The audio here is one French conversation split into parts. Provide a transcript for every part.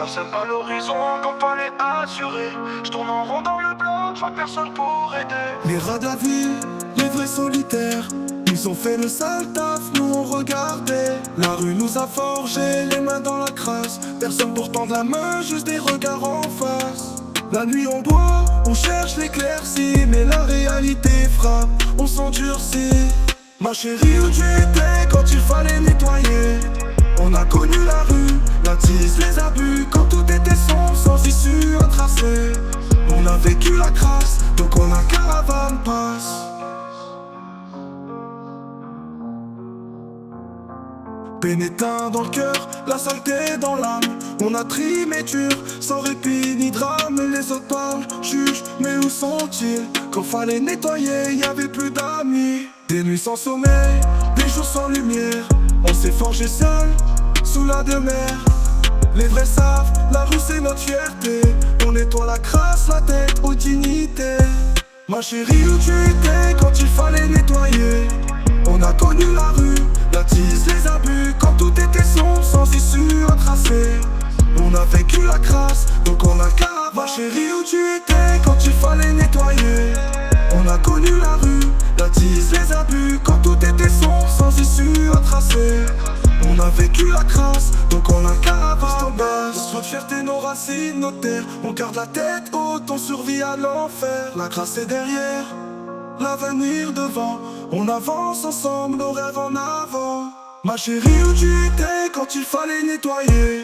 personne à l'horizon, quand fallait assurer. Je tourne en rond dans le bloc, je vois personne pour aider. Les rats de la ville, les vrais solitaires, ils ont fait le sale taf, nous on regardait. La rue nous a forgé, les mains dans la crasse. Personne pour tendre la main, juste des regards en face. La nuit on boit, on cherche l'éclaircie, mais la réalité frappe, on s'endurcit. Ma chérie, où tu étais quand il fallait nettoyer? On a connu la rue, la tisse, les abus, quand tout était sombre, sans issue intracée. On a vécu la crasse, donc on a caravane passe. Peine éteint dans le cœur, la saleté dans l'âme. On a trimé dur, sans répit ni drame. Les autres parlent, jugent, mais où sont-ils? Quand fallait nettoyer, y avait plus d'amis. Des nuits sans sommeil, des jours sans lumière. On s'est forgé seul, sous la demeure. Les vrais savent, la rue c'est notre fierté. On nettoie la crasse, la tête aux dignités. Ma chérie, où tu étais quand il fallait nettoyer? On a connu la rue, la tisse, les abus, quand tout était sombre, sans issue intracée. On a vécu la crasse, donc on a caravane. Ma chérie, où tu étais quand il fallait nettoyer? On a connu la rue, la tisse, les abus, quand tout était sombre, sans issue intracée. On a vécu la crasse, donc on a caravane. Notre fierté, nos racines, nos terres. On garde la tête haute, on survit à l'enfer. La crasse est derrière, l'avenir devant. On avance ensemble, nos rêves en avant. Ma chérie, où tu étais quand il fallait nettoyer?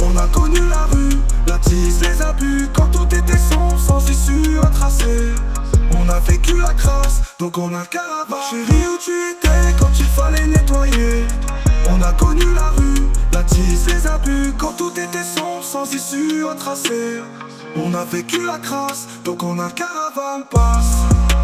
On a connu la rue, la tisse, les abus, quand tout était sombre, sans issue intracée. On a vécu la crasse, donc on a caravane. Ma chérie, où tu étais quand il fallait nettoyer? On a connu la rue, la tisse, les abus, quand tout était sombre, sans issue intracée. On a vécu la crasse, donc on a caravane passe.